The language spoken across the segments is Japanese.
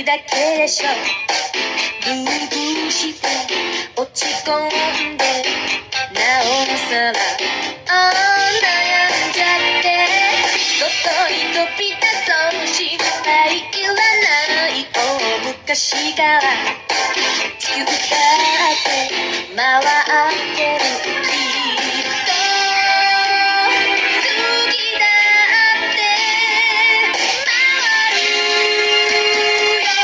だけでしょ。ブーブーして落ち込んでなおさら悩んじゃって外に飛び出そう心配いらない大昔から地球だって回ってるきっと次だって回るよ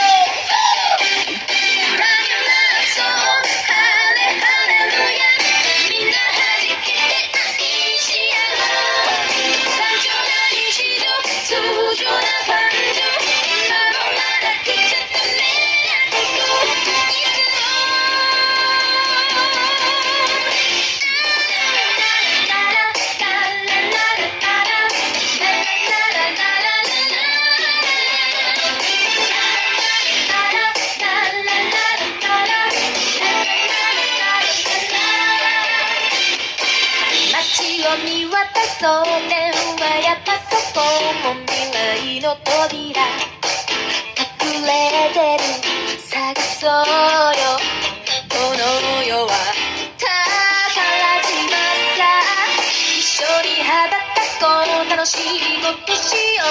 ランナーソンハレハレルヤみんな弾けて愛し合おう単純な日常通常な感情守らなくちゃダメなこといつも街を見渡そう電話やパソコンも未来の扉隠れてる探そうよこの世は宝島さ一緒に羽ばたこう楽しいことしよ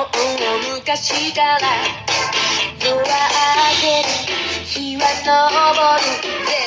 う昔から夜明ける日は昇る